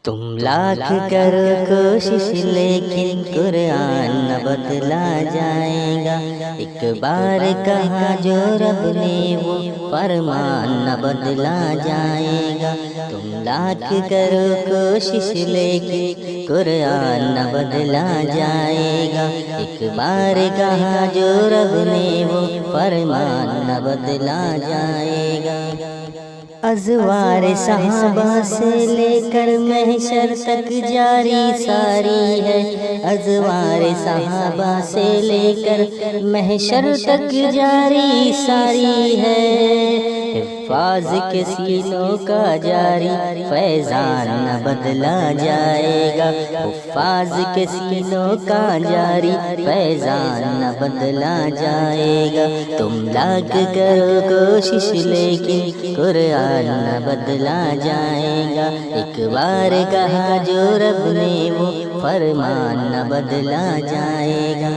تم لاکھ کرو کوشش لیکن قرآن نہ بدلا جائے گا۔ ایک بار کہا جو رب نے وہ فرمان نہ بدلا جائے گا۔ تم لاکھ کرو کوشش لیکن قرآن نہ بدلا جائے گا۔ ایک بار کہا جو رب نے وہ فرمان نہ بدلا جائے گا۔ ازوار صحابہ سے لے کر محشر تک جاری ساری ہے۔ ازوار صحابہ سے لے کر محشر تک جاری ساری ہے۔ حفاظ کے سینوں کا جاری فیضان نہ بدلا جائے گا۔ حفاظ کے سینوں کا جاری فیضان نہ بدلا جائے گا۔ تم لاکھ کرو کوشش لیکن قرآن نہ بدلا جائے گا۔ ایک بار کہا جو رب نے وہ فرمان نہ بدلا جائے گا۔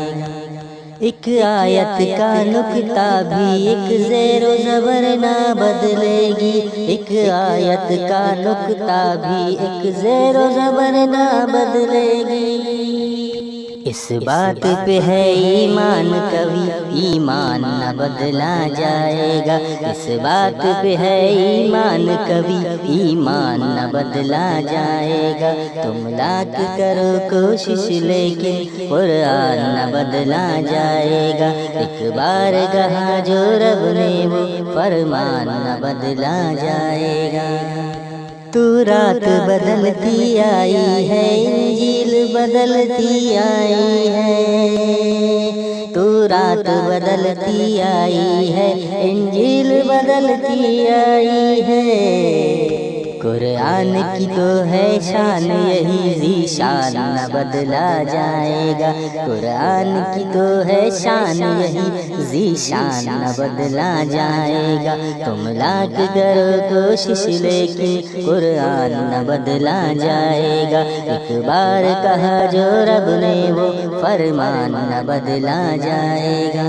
ایک آیت کا نکتہ بھی ایک زیر و زبر نہ بدلے گی۔ ایک آیت کا نکتہ بھی ایک زیر و زبر نہ بدلے گی۔ اس بات پہ ہے ایمان کبھی ایمان نہ بدلا جائے گا۔ اس بات پہ ہے ایمان کبھی ایمان نہ بدلا جائے گا۔ تم لاکھ کرو کوشش لیکن قرآن نہ بدلا جائے گا۔ ایک بار کہا جو رب نے وہ فرمان نہ بدلا جائے گا۔ تو رات بدلتی آئی ہے انجیل بدلتی آئی ہے۔ تو رات بدلتی آئی ہے انجیل بدلتی آئی ہے۔ قرآن کی تو ہے شان یہی ذی شان نہ بدلا جائے گا۔ قرآن کی تو ہے شان یہی ذی شان نہ بدلا جائے گا۔ تم لاکھ کرو کوشش لیکن قرآن نہ بدلا جائے گا۔ ایک بار کہا جو رب نے وہ فرمان نہ بدلا جائے گا۔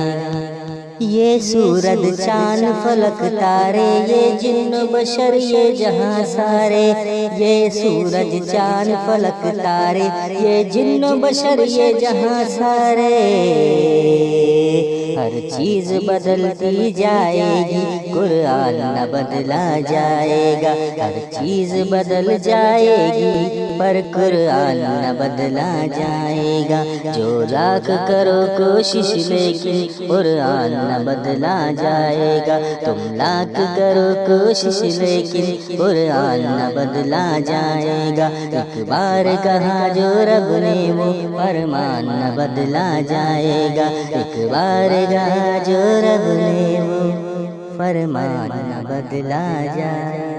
یہ سورج چاند فلک تارے یہ جن و بشر یہ جہاں سارے۔ یہ سورج چاند فلک تارے یہ جن و بشر یہ جہاں سارے۔ ہر چیز بدلتی جائے گی قرآن نہ بدلا جائے گا۔ ہر چیز بدل جائے گی پر قرآن نہ بدلا جائے گا۔ جو لاکھ کرو کوشش لیکن قرآن نہ بدلا جائے گا۔ تم لاکھ کرو کوشش لیکن قرآن نہ بدلا جائے گا۔ ایک بار کہا جو رب نے وہ فرمان نہ بدلا جائے گا۔ ایک بار کہا جو رب نے وہ فرمان نہ بدلا جائے گا۔